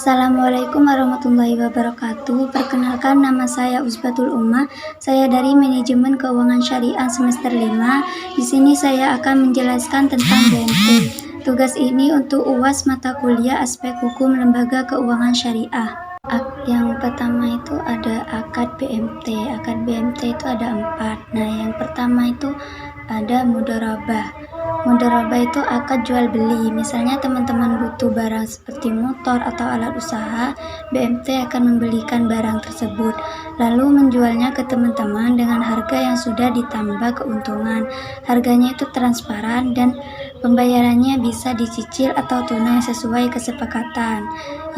Assalamualaikum warahmatullahi wabarakatuh. Perkenalkan, nama saya Uzbatul Umma. Saya dari Manajemen Keuangan Syariah semester 5. Di sini saya akan menjelaskan tentang BMT. Tugas ini untuk UAS mata kuliah Aspek Hukum Lembaga Keuangan Syariah. Yang pertama itu ada akad BMT. Akad BMT itu ada 4. Nah, yang pertama itu ada mudharabah. Mudharabah itu akad jual beli. Misalnya teman-teman butuh barang seperti motor atau alat usaha, BMT akan membelikan barang tersebut, lalu menjualnya ke teman-teman dengan harga yang sudah ditambah keuntungan. Harganya itu transparan dan pembayarannya bisa dicicil atau tunai sesuai kesepakatan.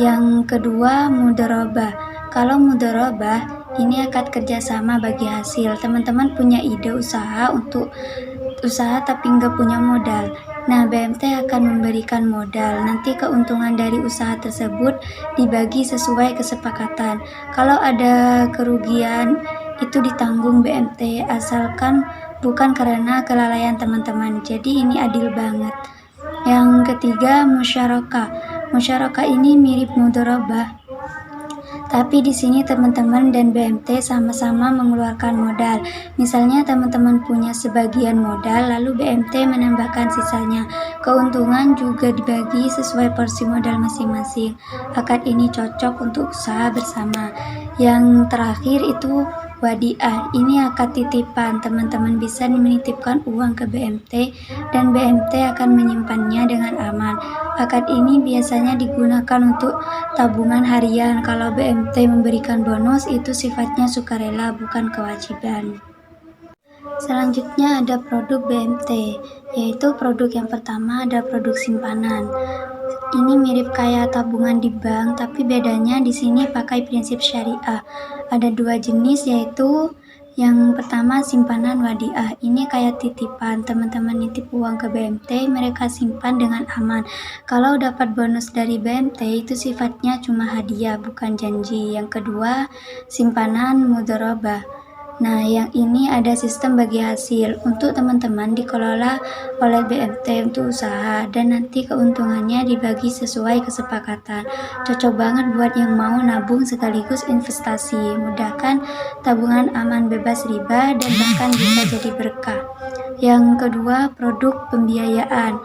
Yang kedua, mudharabah. Kalau mudharabah, ini akad kerjasama bagi hasil. Teman-teman punya ide usaha untuk usaha tapi nggak punya modal. Nah, BMT akan memberikan modal. Nanti keuntungan dari usaha tersebut dibagi sesuai kesepakatan. Kalau ada kerugian, itu ditanggung BMT, asalkan bukan karena kelalaian teman-teman. Jadi ini adil banget. Yang ketiga, musyarakah. Musyarakah ini mirip mudharabah, tapi di sini teman-teman dan BMT sama-sama mengeluarkan modal. Misalnya teman-teman punya sebagian modal, lalu BMT menambahkan sisanya. Keuntungan juga dibagi sesuai porsi modal masing-masing. Akad ini cocok untuk usaha bersama. Yang terakhir itu wadiah. Ini akad titipan. Teman-teman bisa menitipkan uang ke BMT dan BMT akan menyimpannya dengan aman. Akad ini biasanya digunakan untuk tabungan harian. Kalau BMT memberikan bonus, itu sifatnya sukarela, bukan kewajiban. Selanjutnya ada produk BMT, yaitu produk yang pertama ada produk simpanan. Ini mirip kayak tabungan di bank, tapi bedanya di sini pakai prinsip syariah. Ada 2 jenis, yaitu yang pertama simpanan wadiah. Ini kayak titipan, teman-teman nitip uang ke BMT, mereka simpan dengan aman. Kalau dapat bonus dari BMT, itu sifatnya cuma hadiah, bukan janji. Yang kedua, simpanan mudharabah. Nah, yang ini ada sistem bagi hasil. Untuk teman-teman dikelola oleh BMT untuk usaha dan nanti keuntungannya dibagi sesuai kesepakatan. Cocok banget buat yang mau nabung sekaligus investasi. Mudahkan tabungan, aman, bebas riba, dan bahkan bisa jadi berkah. Yang kedua, produk pembiayaan.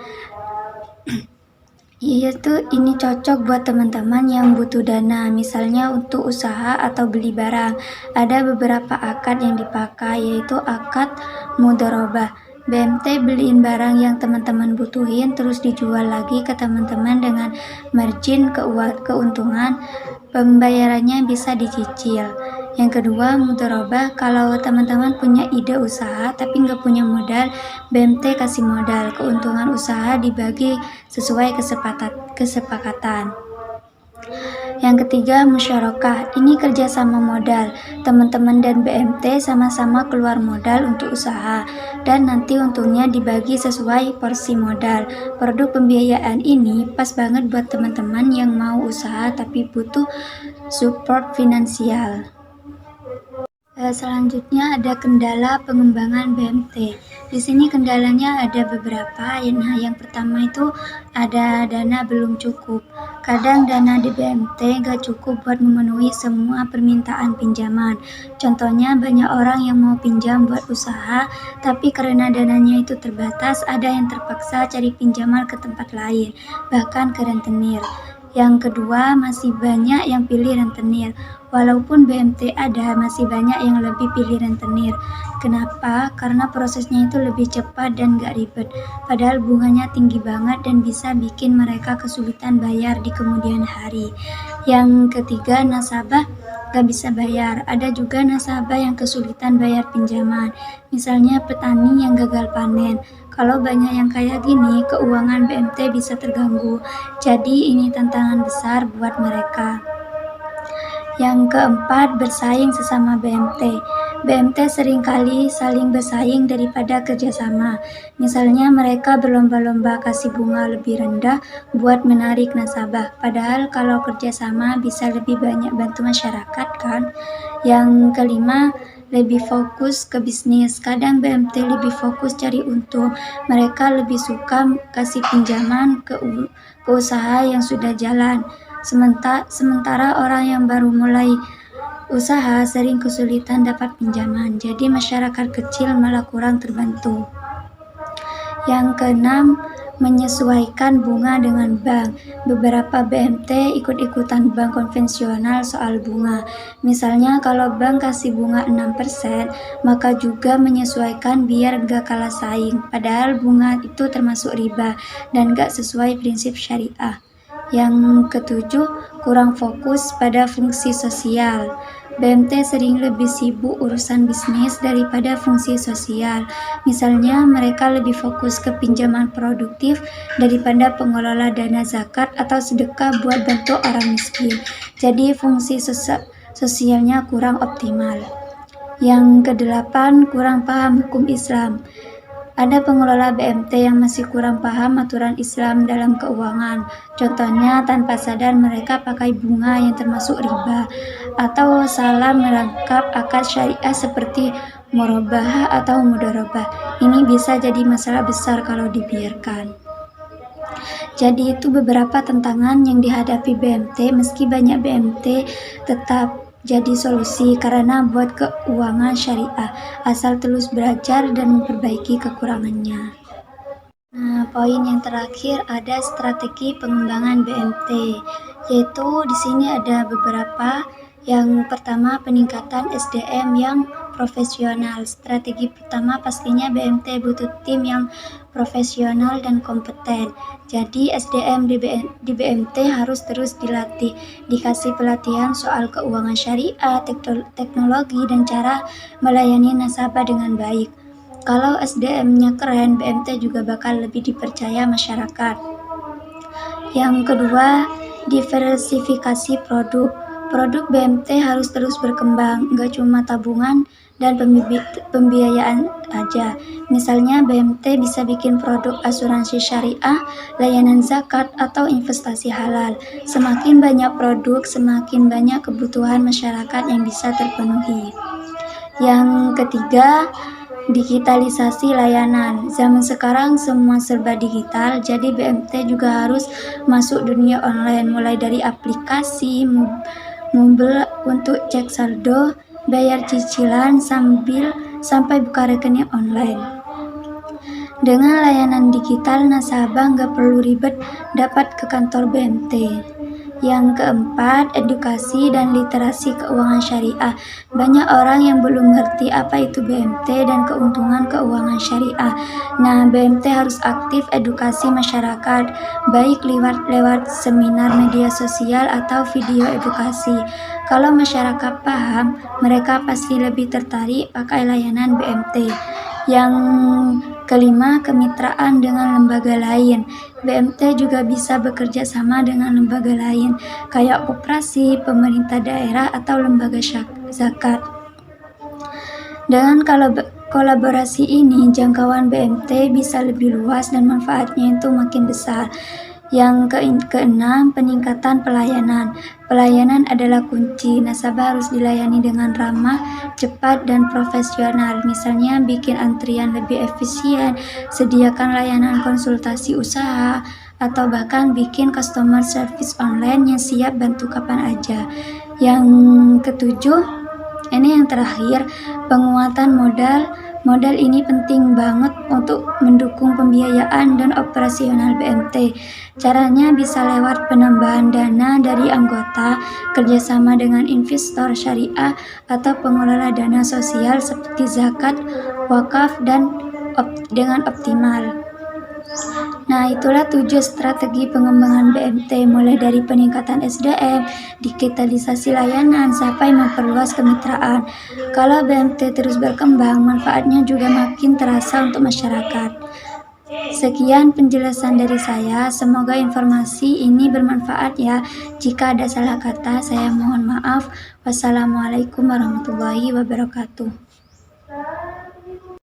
Ini cocok buat teman-teman yang butuh dana, misalnya untuk usaha atau beli barang. Ada beberapa akad yang dipakai, yaitu akad mudharabah. BMT beliin barang yang teman-teman butuhin, terus dijual lagi ke teman-teman dengan margin keuntungan. Pembayarannya bisa dicicil. Yang kedua, mudharabah. Kalau teman-teman punya ide usaha tapi nggak punya modal, BMT kasih modal. Keuntungan usaha dibagi sesuai kesepakatan. Yang ketiga, musyarakah. Ini kerjasama modal. Teman-teman dan BMT sama-sama keluar modal untuk usaha dan nanti untungnya dibagi sesuai porsi modal. Produk pembiayaan ini pas banget buat teman-teman yang mau usaha tapi butuh support finansial. Selanjutnya ada kendala pengembangan BMT. Di sini kendalanya ada beberapa. Nah, yang pertama itu ada dana belum cukup. Kadang dana di BMT nggak cukup buat memenuhi semua permintaan pinjaman. Contohnya banyak orang yang mau pinjam buat usaha, tapi karena dananya itu terbatas, ada yang terpaksa cari pinjaman ke tempat lain, bahkan ke rentenir. Yang kedua, masih banyak yang pilih rentenir. Walaupun BMT ada, masih banyak yang lebih pilih rentenir. Kenapa? Karena prosesnya itu lebih cepat dan gak ribet. Padahal bunganya tinggi banget dan bisa bikin mereka kesulitan bayar di kemudian hari. Yang ketiga, nasabah gak bisa bayar. Ada juga nasabah yang kesulitan bayar pinjaman. Misalnya petani yang gagal panen. Kalau banyak yang kayak gini, keuangan BMT bisa terganggu. Jadi ini tantangan besar buat mereka. Yang keempat, bersaing sesama BMT. BMT seringkali saling bersaing daripada kerjasama. Misalnya mereka berlomba-lomba kasih bunga lebih rendah buat menarik nasabah. Padahal kalau kerjasama bisa lebih banyak bantu masyarakat kan. Yang kelima, lebih fokus ke bisnis. Kadang BMT lebih fokus cari untung. Mereka lebih suka kasih pinjaman ke usaha yang sudah jalan. Sementara orang yang baru mulai usaha sering kesulitan dapat pinjaman, jadi masyarakat kecil malah kurang terbantu. Yang keenam, menyesuaikan bunga dengan bank. Beberapa BMT ikut-ikutan bank konvensional soal bunga. Misalnya kalau bank kasih bunga 6%, maka juga menyesuaikan biar gak kalah saing. Padahal bunga itu termasuk riba dan gak sesuai prinsip syariah. Yang ketujuh, kurang fokus pada fungsi sosial. BMT sering lebih sibuk urusan bisnis daripada fungsi sosial. Misalnya, mereka lebih fokus ke pinjaman produktif daripada pengelola dana zakat atau sedekah buat bantu orang miskin. Jadi, fungsi sosialnya kurang optimal. Yang kedelapan, kurang paham hukum Islam. Ada pengelola BMT yang masih kurang paham aturan Islam dalam keuangan. Contohnya, tanpa sadar mereka pakai bunga yang termasuk riba, atau salah merangkap akad syariah seperti murabahah atau mudharabah. Ini bisa jadi masalah besar kalau dibiarkan. Jadi itu beberapa tantangan yang dihadapi BMT, meski banyak BMT tetap jadi solusi karena buat keuangan syariah, asal terus belajar dan memperbaiki kekurangannya. Nah, poin yang terakhir ada strategi pengembangan BMT, yaitu di sini ada beberapa. Yang pertama, peningkatan SDM yang profesional. Strategi pertama pastinya BMT butuh tim yang profesional dan kompeten. Jadi SDM di BMT harus terus dilatih, dikasih pelatihan soal keuangan syariah, teknologi, dan cara melayani nasabah dengan baik. Kalau SDM-nya keren, BMT juga bakal lebih dipercaya masyarakat. Yang kedua, diversifikasi produk. Produk BMT harus terus berkembang, nggak cuma tabungan dan pembiayaan aja. Misalnya BMT bisa bikin produk asuransi syariah, layanan zakat, atau investasi halal. Semakin banyak produk, semakin banyak kebutuhan masyarakat yang bisa terpenuhi. Yang ketiga, digitalisasi layanan. Zaman sekarang semua serba digital, jadi BMT juga harus masuk dunia online, mulai dari aplikasi, mobil untuk cek saldo, bayar cicilan, sampai buka rekening online. Dengan layanan digital, nasabah nggak perlu ribet dapat ke kantor BMT. Yang keempat, edukasi dan literasi keuangan syariah. Banyak orang yang belum ngerti apa itu BMT dan keuntungan keuangan syariah. Nah, BMT harus aktif edukasi masyarakat, baik lewat seminar media sosial atau video edukasi. Kalau masyarakat paham, mereka pasti lebih tertarik pakai layanan BMT. Yang kelima, kemitraan dengan lembaga lain. BMT juga bisa bekerja sama dengan lembaga lain, kayak koperasi, pemerintah daerah, atau lembaga zakat. Dengan kolaborasi ini, jangkauan BMT bisa lebih luas dan manfaatnya itu makin besar. Yang keenam, peningkatan pelayanan. Pelayanan adalah kunci. Nasabah harus dilayani dengan ramah, cepat, dan profesional. Misalnya bikin antrian lebih efisien, sediakan layanan konsultasi usaha, atau bahkan bikin customer service online yang siap bantu kapan aja. Yang ketujuh, ini yang terakhir, penguatan modal. Modal ini penting banget untuk mendukung pembiayaan dan operasional BMT. Caranya bisa lewat penambahan dana dari anggota, kerjasama dengan investor syariah, atau pengelola dana sosial seperti zakat, wakaf, dan dengan optimal. Nah, itulah 7 strategi pengembangan BMT, mulai dari peningkatan SDM, digitalisasi layanan, sampai memperluas kemitraan. Kalau BMT terus berkembang, manfaatnya juga makin terasa untuk masyarakat. Sekian penjelasan dari saya, semoga informasi ini bermanfaat ya. Jika ada salah kata, saya mohon maaf. Wassalamualaikum warahmatullahi wabarakatuh.